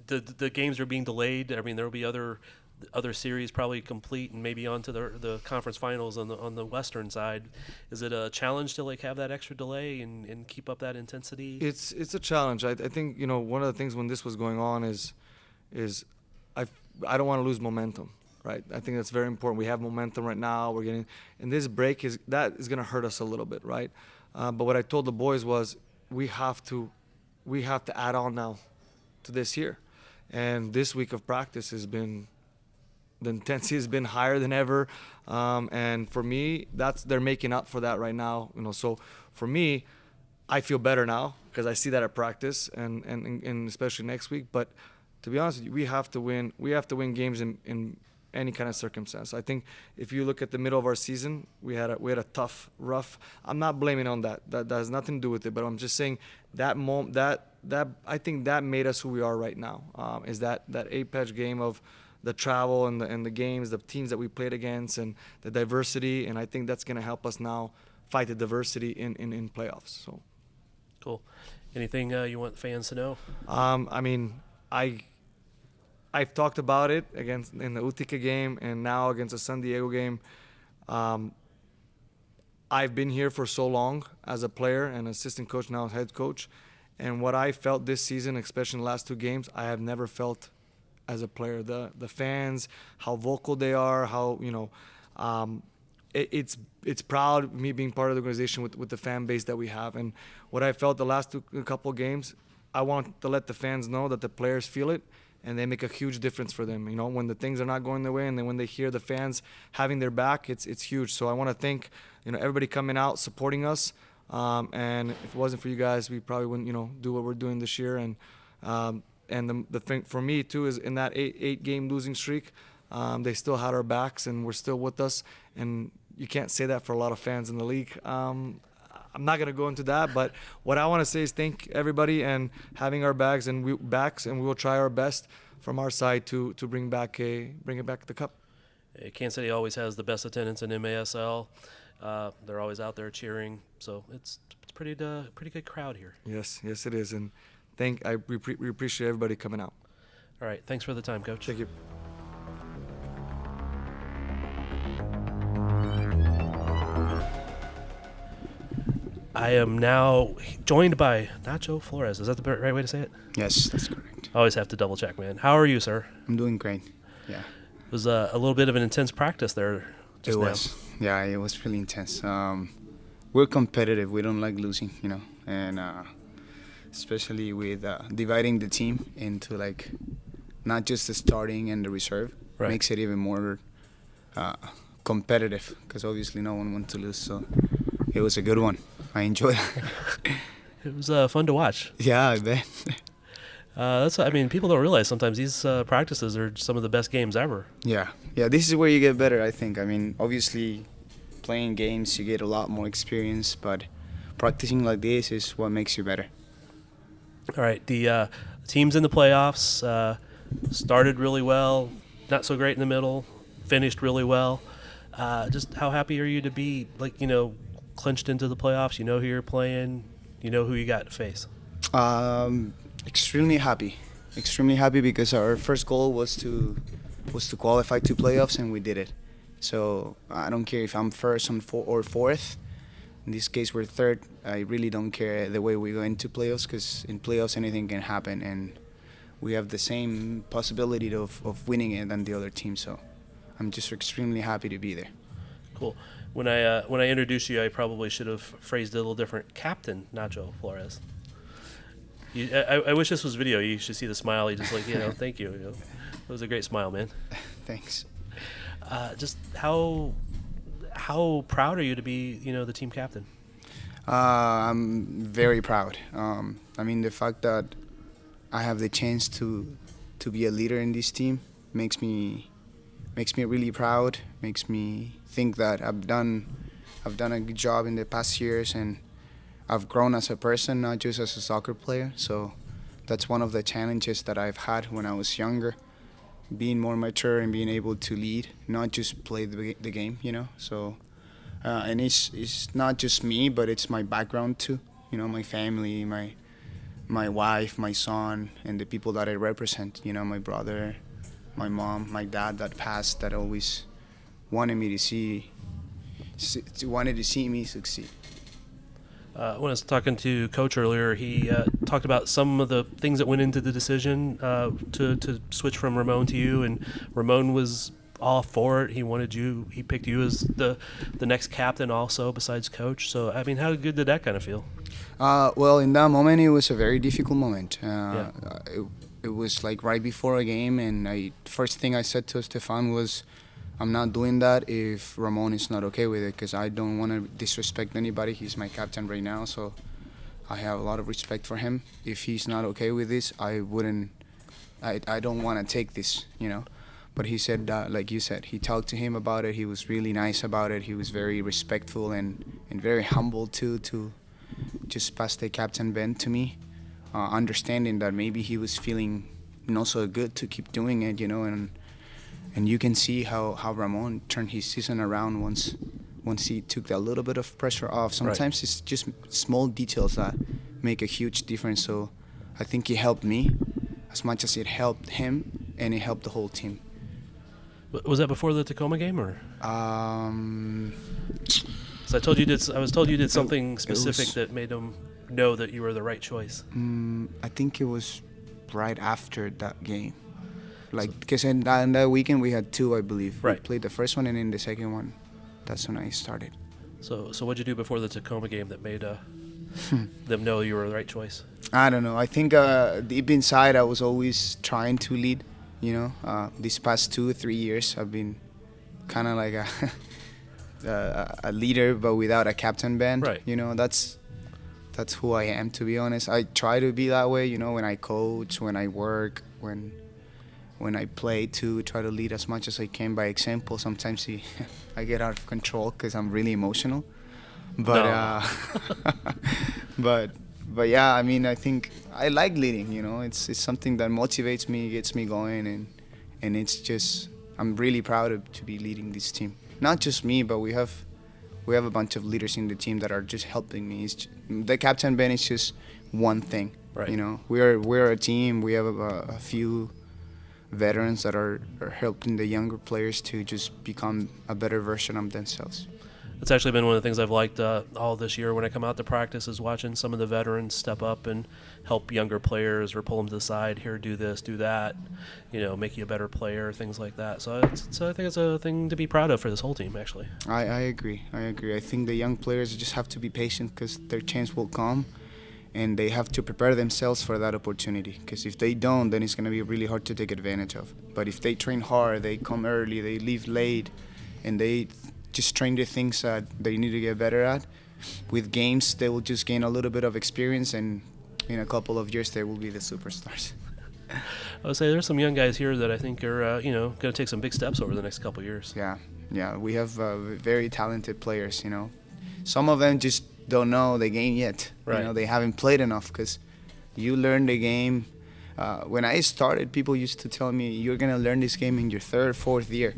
the games are being delayed. I mean, there will be other series probably complete and maybe on to the conference finals on the western side. Is it a challenge to have that extra delay and keep up that intensity? It's a challenge. I think one of the things when this was going on is I don't want to lose momentum, right? I think that's very important. We have momentum right now. We're getting, and this break is going to hurt us a little bit, right? But what I told the boys was we have to add on now to this year, and this week of practice has been. The intensity has been higher than ever, and for me, they're making up for that right now. So for me, I feel better now because I see that at practice and especially next week. But to be honest with you, we have to win. We have to win games in any kind of circumstance. I think if you look at the middle of our season, we had a tough, rough. I'm not blaming on that. That has nothing to do with it. But I'm just saying that I think that made us who we are right now. Is that Apex game of the travel and the games, the teams that we played against, and the diversity, and I think that's going to help us now fight the diversity in playoffs. So, cool. Anything you want fans to know? I mean, I've talked about it in the Utica game and now against the San Diego game. I've been here for so long as a player and assistant coach, now as head coach, and what I felt this season, especially in the last 2 games, I have never felt as a player. The fans, how vocal they are, how it's proud me being part of the organization with the fan base that we have. And what I felt the last couple of games, I want to let the fans know that the players feel it and they make a huge difference for them. When the things are not going their way, and then when they hear the fans having their back, it's huge. So I want to thank everybody coming out supporting us. And if it wasn't for you guys, we probably wouldn't, do what we're doing this year. And the thing for me too is in that eight game losing streak, they still had our backs and were still with us. And you can't say that for a lot of fans in the league. I'm not gonna go into that, but what I want to say is thank everybody and having our backs, and we will try our best from our side to bring it back the cup. Kansas City always has the best attendance in MASL. They're always out there cheering, so it's pretty good crowd here. Yes, it is, and we appreciate everybody coming out. All right, thanks for the time, Coach. Thank you. I am now joined by Nacho Flores. Is that the right way to say it? Yes, that's correct. I always have to double check, man. How are you, sir? I'm doing great. Yeah. It was a little bit of an intense practice there just It now. was. Yeah, it was really intense. We're competitive. We don't like losing, and especially with dividing the team into like not just the starting and the reserve, Right. makes it even more competitive because obviously no one wants to lose. So it was a good one. I enjoyed it. It was fun to watch. Yeah, I bet. People don't realize sometimes these practices are some of the best games ever. Yeah, this is where you get better, I think. I mean, obviously, playing games, you get a lot more experience, but practicing like this is what makes you better. All right, the teams in the playoffs started really well, not so great in the middle, finished really well. Just how happy are you to be, clinched into the playoffs? You know who you're playing, you know who you got to face. Extremely happy because our first goal was to qualify to playoffs, and we did it. So I don't care if I'm first or fourth. In this case, we're third. I really don't care the way we go into playoffs, because in playoffs anything can happen, and we have the same possibility of winning it than the other team. So I'm just extremely happy to be there. Cool. When I introduced you, I probably should have phrased it a little different. Captain Nacho Flores. I wish this was video. You should see the smile. You just thank you. It was a great smile, man. Thanks. Just how proud are you to be, the team captain? I'm very proud. The fact that I have the chance to be a leader in this team makes me really proud. Makes me think that I've done a good job in the past years, and I've grown as a person, not just as a soccer player. So that's one of the challenges that I've had when I was younger, being more mature and being able to lead, not just play the game, So, and it's not just me, but it's my background too. My family, my wife, my son, and the people that I represent. My brother, my mom, my dad that passed, that always wanted to see me succeed. When I was talking to Coach earlier, he talked about some of the things that went into the decision to switch from Ramon to you, and Ramon was all for it. He picked you as the next captain also, besides Coach. So, how good did that kind of feel? Well, in that moment, it was a very difficult moment. Yeah. It was like right before a game, and first thing I said to Stefan was, I'm not doing that if Ramon is not okay with it, because I don't want to disrespect anybody. He's my captain right now, so I have a lot of respect for him. If he's not okay with this, I don't want to take this, But he said, like you said, he talked to him about it. He was really nice about it. He was very respectful and very humble too, to just pass the captain band to me, understanding that maybe he was feeling not so good to keep doing it, and you can see how Ramon turned his season around once he took that little bit of pressure off. Sometimes It's just small details that make a huge difference. So I think he helped me as much as it helped him, and it helped the whole team. Was that before the Tacoma game, or? So I was told you did something specific that made him know that you were the right choice. I think it was right after that game. Because in that weekend we had two, I believe. Right. We played the first one, and in the second one, that's when I started. So what'd you do before the Tacoma game that made them know you were the right choice? I don't know. I think deep inside I was always trying to lead. These past 2 or 3 years I've been kind of like a leader, but without a captain band. Right. That's who I am, to be honest. I try to be that way, when I coach, when I work, when I play too. Try to lead as much as I can by example. Sometimes I get out of control because I'm really emotional. But No. but but yeah, I mean, I think I like leading. It's something that motivates me, gets me going, and it's just I'm really proud to be leading this team. Not just me, but we have a bunch of leaders in the team that are just helping me. The captain Ben is just one thing. Right. We're a team. We have a few veterans that are helping the younger players to just become a better version of themselves. It's actually been one of the things I've liked all this year when I come out to practice is watching some of the veterans step up and help younger players or pull them to the side. Here, do this, do that. Make you a better player, things like that. So I think it's a thing to be proud of for this whole team, actually. I agree. I think the young players just have to be patient because their chance will come, and they have to prepare themselves for that opportunity. Because if they don't, then it's going to be really hard to take advantage of. But if they train hard, they come early, they leave late, and they just train the things that they need to get better at. With games, they will just gain a little bit of experience, and in a couple of years, they will be the superstars. I would say there's some young guys here that I think are, going to take some big steps over the next couple of years. Yeah, we have very talented players. Some of them just don't know the game yet. Right. They haven't played enough because you learn the game. When I started, people used to tell me, you're going to learn this game in your third, fourth year.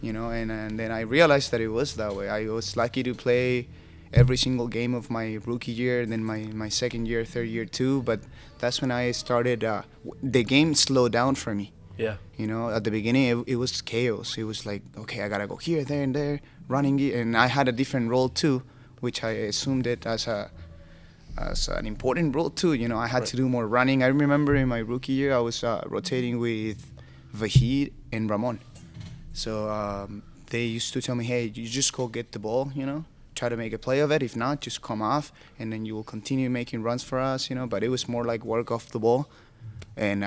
And then I realized that it was that way. I was lucky to play every single game of my rookie year, and then my second year, third year too. But that's when I started. The game slowed down for me. Yeah. At the beginning, it was chaos. It was like, okay, I gotta go here, there, and there, running, and I had a different role too, which I assumed it as an important role too. I had to do more running. I remember in my rookie year, I was rotating with Vahid and Ramon. So they used to tell me, hey, you just go get the ball, try to make a play of it. If not, just come off, and then you will continue making runs for us, But it was more like work off the ball. And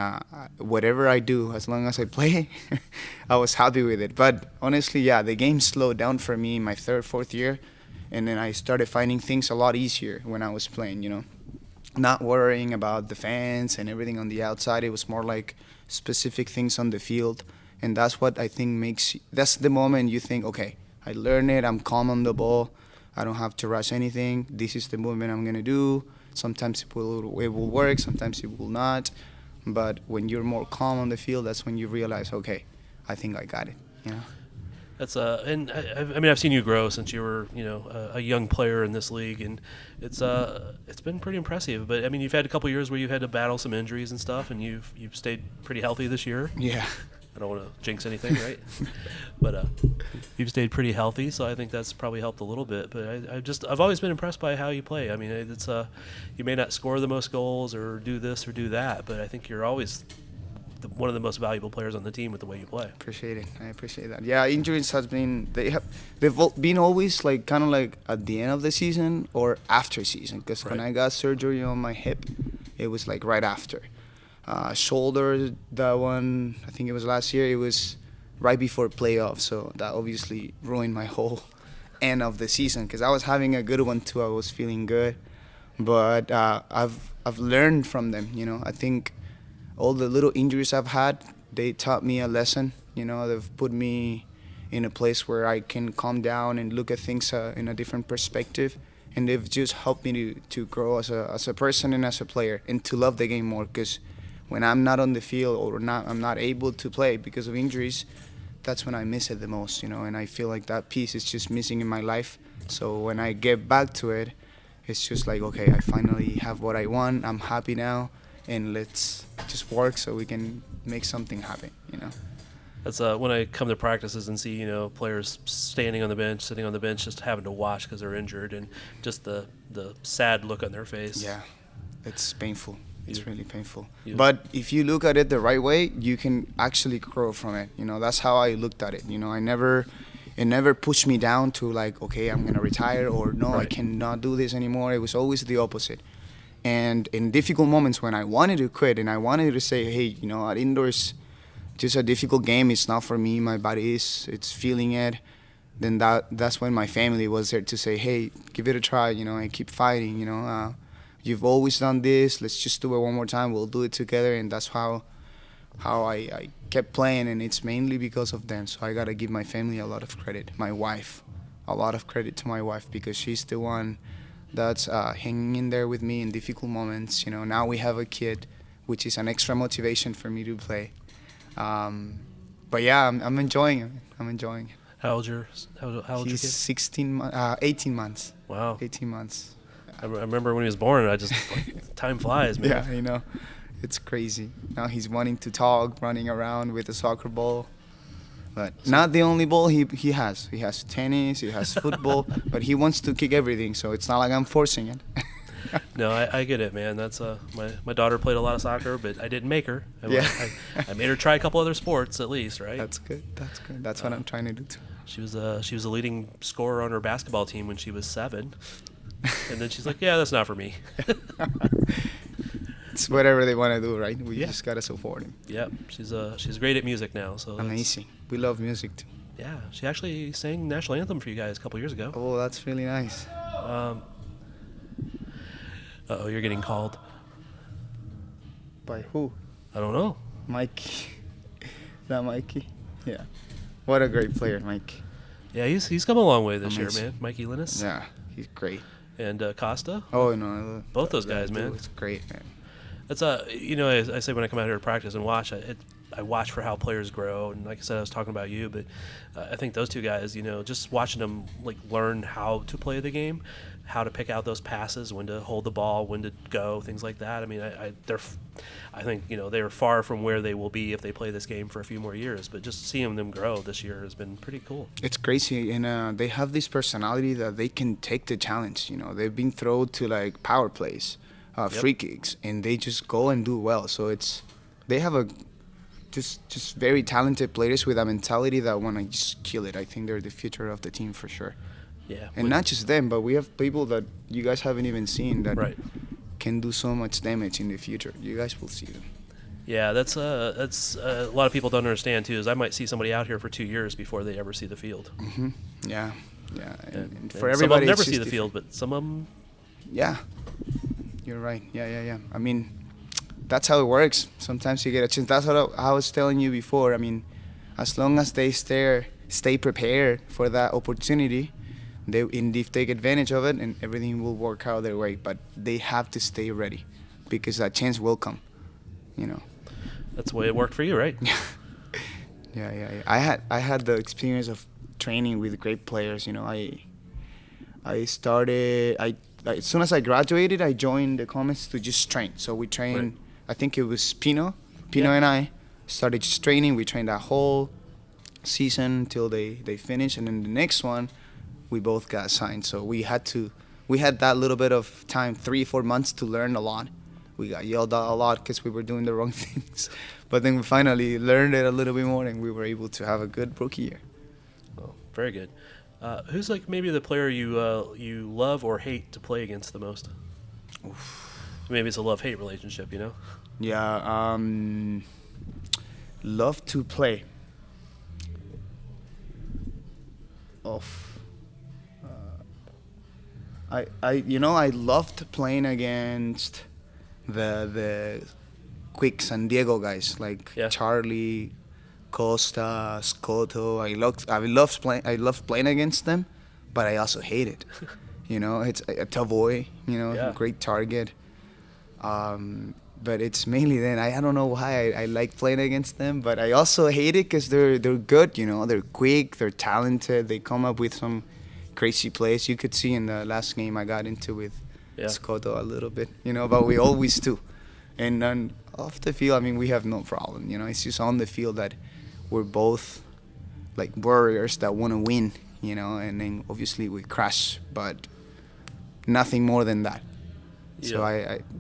whatever I do, as long as I play, I was happy with it. But honestly, yeah, the game slowed down for me in my third, fourth year. And then I started finding things a lot easier when I was playing, Not worrying about the fans and everything on the outside. It was more like specific things on the field. And that's what I think that's the moment you think, okay, I learned it, I'm calm on the ball, I don't have to rush anything, this is the movement I'm going to do. Sometimes it will work, sometimes it will not. But when you're more calm on the field, that's when you realize, okay, I think I got it. That's and I've seen you grow since you were a young player in this league, and it's been pretty impressive. But I mean, you've had a couple years where you've had to battle some injuries and stuff, and you've stayed pretty healthy this year. Yeah. I don't want to jinx anything, right? But you've stayed pretty healthy, so I think that's probably helped a little bit. But I've always been impressed by how you play. I mean, it's you may not score the most goals or do this or do that, but I think you're always one of the most valuable players on the team with the way you play. Appreciate it. I appreciate that. Yeah, injuries they've been always like kind of like at the end of the season or after season. Because when I got surgery on my hip, it was like right after. Shoulder, that one, I think it was last year, it was right before playoffs, so that obviously ruined my whole end of the season because I was having a good one too. I was feeling good, but I've learned from them. I think all the little injuries I've had, they taught me a lesson. They've put me in a place where I can calm down and look at things in a different perspective, and they've just helped me to grow as a person and as a player and to love the game more because when I'm not on the field or I'm not able to play because of injuries, that's when I miss it the most, and I feel like that piece is just missing in my life. So when I get back to it, it's just like, okay, I finally have what I want. I'm happy now, and let's just work so we can make something happen, That's when I come to practices and see, players standing on the bench, sitting on the bench, just having to watch because they're injured, and just the sad look on their face. Yeah, it's painful. It's really painful. Yeah. But if you look at it the right way, you can actually grow from it. That's how I looked at it. It never pushed me down to like, okay, I'm going to retire or no, I cannot do this anymore. It was always the opposite. And in difficult moments when I wanted to quit and I wanted to say, hey, at indoors, just a difficult game. It's not for me. My body it's feeling it. Then that's when my family was there to say, hey, give it a try, and keep fighting, you've always done this. Let's just do it one more time. We'll do it together, and that's how I kept playing, and it's mainly because of them. So I gotta give my family a lot of credit. My wife, a lot of credit to my wife, because she's the one that's hanging in there with me in difficult moments. Now we have a kid, which is an extra motivation for me to play. But yeah, I'm enjoying it. I'm enjoying it. How old's your He's kid? 18 months. Wow. 18 months. I remember when he was born. I just time flies, man. Yeah, it's crazy. Now he's wanting to talk, running around with a soccer ball. But not the only ball he has. He has tennis, he has football, but he wants to kick everything, so it's not like I'm forcing it. No, I get it, man. That's my daughter played a lot of soccer, but I didn't make her. I made her try a couple other sports at least, right? That's good. That's what I'm trying to do too. She was a leading scorer on her basketball team when she was 7, and then she's like, "Yeah, that's not for me." It's whatever they want to do, right? We Yeah. just gotta support him. Yep, she's great at music now. So Amazing. We love music too. Yeah, she actually sang national anthem for you guys a couple years ago. Oh, that's really nice. Uh-oh, you're getting called. By who? I don't know. Mikey. Is that Mikey? Yeah. What a great player, Mike. Yeah, he's come a long way this year, Amazing. man. Mikey Linus Yeah, he's great. and Costa. Oh no, Both those that guys, dude man. is great, man. That's I say when I come out here to practice and watch, I watch for how players grow, and like I said, I was talking about you, but I think those two guys, just watching them like learn how to play the game, how to pick out those passes, when to hold the ball, when to go, things like that. I mean, I think they're far from where they will be if they play this game for a few more years, but just seeing them grow this year has been pretty cool. It's crazy, and they have this personality that they can take the challenge. They've been thrown to like power plays, free kicks, and they just go and do well. So they have a just very talented players with a mentality that want to just kill it. I think they're the future of the team for sure. Yeah, And not just them, but we have people that you guys haven't even seen that right. can do so much damage in the future. You guys will see them. Yeah, that's a lot of people don't understand too. Is I might see somebody out here for 2 years before they ever see the field. Mm-hmm. Yeah. And for some of everybody, them never it's see just the field, but some of them. Yeah, you're right. Yeah. I mean, that's how it works. Sometimes you get a chance. That's what I was telling you before. I mean, as long as they stay prepared for that opportunity, and if they take advantage of it, and everything will work out their way. But they have to stay ready, because that chance will come. That's the way it worked for you, right? Yeah. I had the experience of training with great players. I started. As soon as I graduated, I joined the Comets to just train. So we trained. Right. I think it was Pino Yeah. and I started just training. We trained that whole season until they finished, and then the next one, we both got signed. So we had that little bit of time, 3-4 months, to learn a lot. We got yelled at a lot because we were doing the wrong things, but then we finally learned it a little bit more, and we were able to have a good rookie year. Oh, very good. Who's like maybe the player you love or hate to play against the most? Oof. Maybe it's a love-hate relationship, Yeah, love to play. I loved playing against the quick San Diego guys like Yeah. Charlie, Costa, Scotto. I loved playing against them, but I also hate it. It's a Tavoy, Yeah. great target. But it's mainly then. I don't know why I like playing against them, but I also hate it because they're good. They're quick, they're talented. They come up with some crazy plays. You could see in the last game I got into with Scotto a little bit. But we always do. And then off the field, I mean, we have no problem. It's just on the field that we're both like warriors that want to win. And then obviously we crash, but nothing more than that. So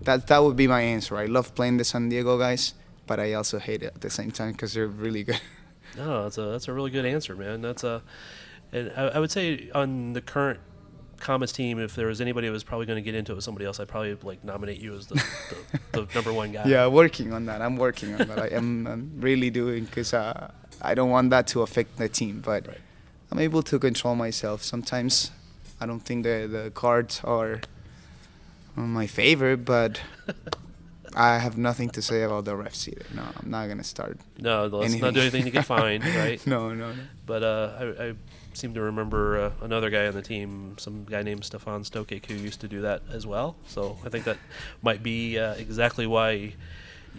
that would be my answer. I love playing the San Diego guys, but I also hate it at the same time because they're really good. No, that's a really good answer, man. And I would say on the current Comets team, if there was anybody that was probably going to get into it with somebody else, I'd probably nominate you as the number one guy. Yeah, working on that. I'm working on that. I'm really doing, because I don't want that to affect the team, but Right. I'm able to control myself. Sometimes I don't think the cards are my favorite, but I have nothing to say about the refs either. No, I'm not gonna start. No, let's anything. not do anything to get fined, right? No. But I seem to remember another guy on the team, some guy named Stokic, who used to do that as well. So I think that might be exactly why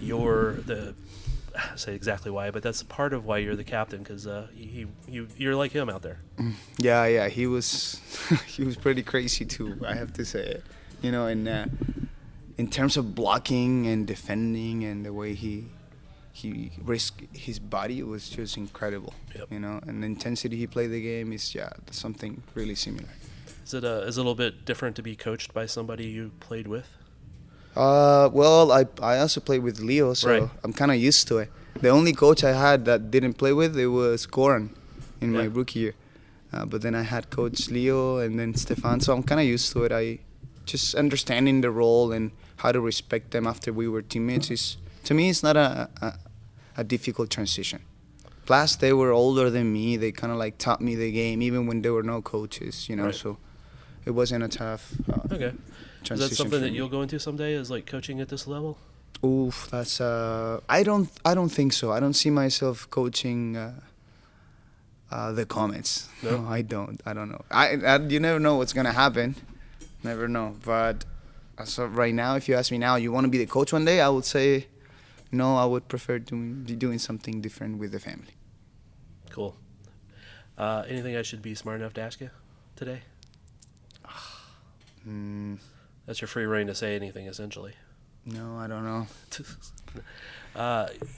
you're the. I say exactly why, but that's part of why you're the captain, because you're like him out there. Yeah, he was he was pretty crazy too. I have to say, and in terms of blocking and defending and the way he risked his body, it was just incredible. Yep. And the intensity he played the game is something really similar. Is it a little bit different to be coached by somebody you played with? Well, I also played with Leo, so Right. I'm kind of used to it. The only coach I had that didn't play with it was Goran in my Yeah. rookie year. But then I had Coach Leo and then Stefan, so I'm kind of used to it. I just understanding the role and how to respect them after we were teammates is, to me, it's not a difficult transition. Plus, they were older than me. They kind of like taught me the game, even when there were no coaches, Right. So it wasn't a tough Okay. Is transition. that something for that me. you'll go into someday, is like coaching at this level? Oof, that's I don't think so. I don't see myself coaching the Comets. No? No, I don't. I don't know. You never know what's gonna happen. Never know. But as of right now, if you ask me now, you want to be the coach one day? I would say no. I would prefer to be doing something different with the family. Cool. Anything I should be smart enough to ask you today? That's your free reign to say anything, essentially. No, I don't know.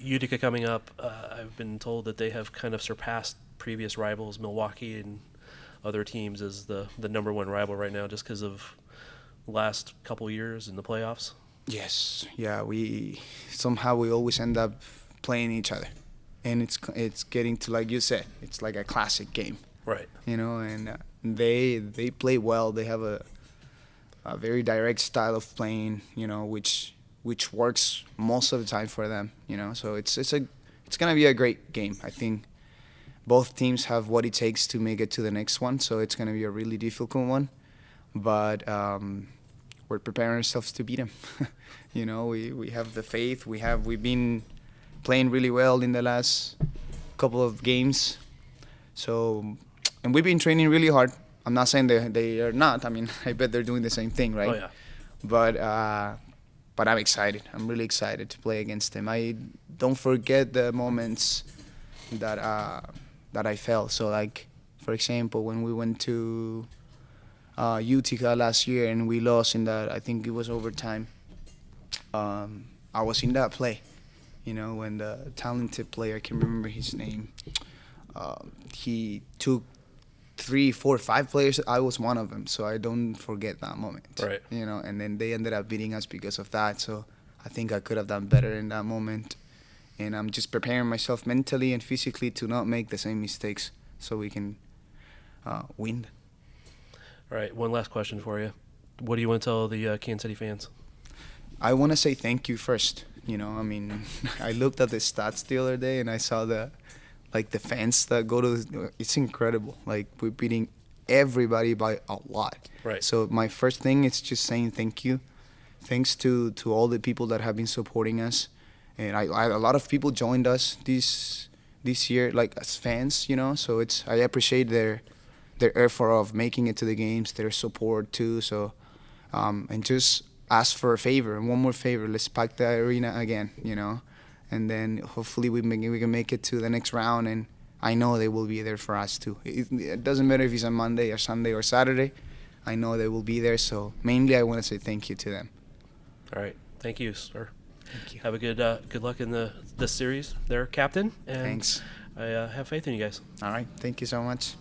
Utica coming up. I've been told that they have kind of surpassed previous rivals, Milwaukee and other teams, as the number one rival right now, just because of the last couple years in the playoffs. Yes. Yeah. We always end up playing each other, and it's getting to, like you said, it's like a classic game. Right. And they play well. They have a very direct style of playing, which works most of the time for them, So it's gonna be a great game. I think both teams have what it takes to make it to the next one, so it's gonna be a really difficult one. But we're preparing ourselves to beat them. We have the faith. We've been playing really well in the last couple of games, and we've been training really hard. I'm not saying they are not. I mean, I bet they're doing the same thing, right? Oh, yeah. But I'm excited. I'm really excited to play against them. I don't forget the moments that I felt. So, like, for example, when we went to Utica last year and we lost in that, I think it was overtime. I was in that play, when the talented player, I can't remember his name, he took 3, 4, 5 players. I was one of them, so I don't forget that moment. Right. And then they ended up beating us because of that. So I think I could have done better in that moment. And I'm just preparing myself mentally and physically to not make the same mistakes so we can win. All right. One last question for you. What do you want to tell the Kansas City fans? I want to say thank you first. I mean, I looked at the stats the other day and I saw the fans that go to it's incredible. Like, we're beating everybody by a lot. Right. So my first thing is just saying thank you. Thanks to all the people that have been supporting us. And a lot of people joined us this year, like, as fans, So I appreciate their effort of making it to the games, their support too. So and just ask for a favor, and one more favor, let's pack the arena again, And then hopefully we can make it to the next round, and I know they will be there for us too. It doesn't matter if it's on Monday or Sunday or Saturday. I know they will be there. So mainly I want to say thank you to them. All right. Thank you, sir. Thank you. Have a good luck in the series there, Captain. And Thanks. I have faith in you guys. All right. Thank you so much.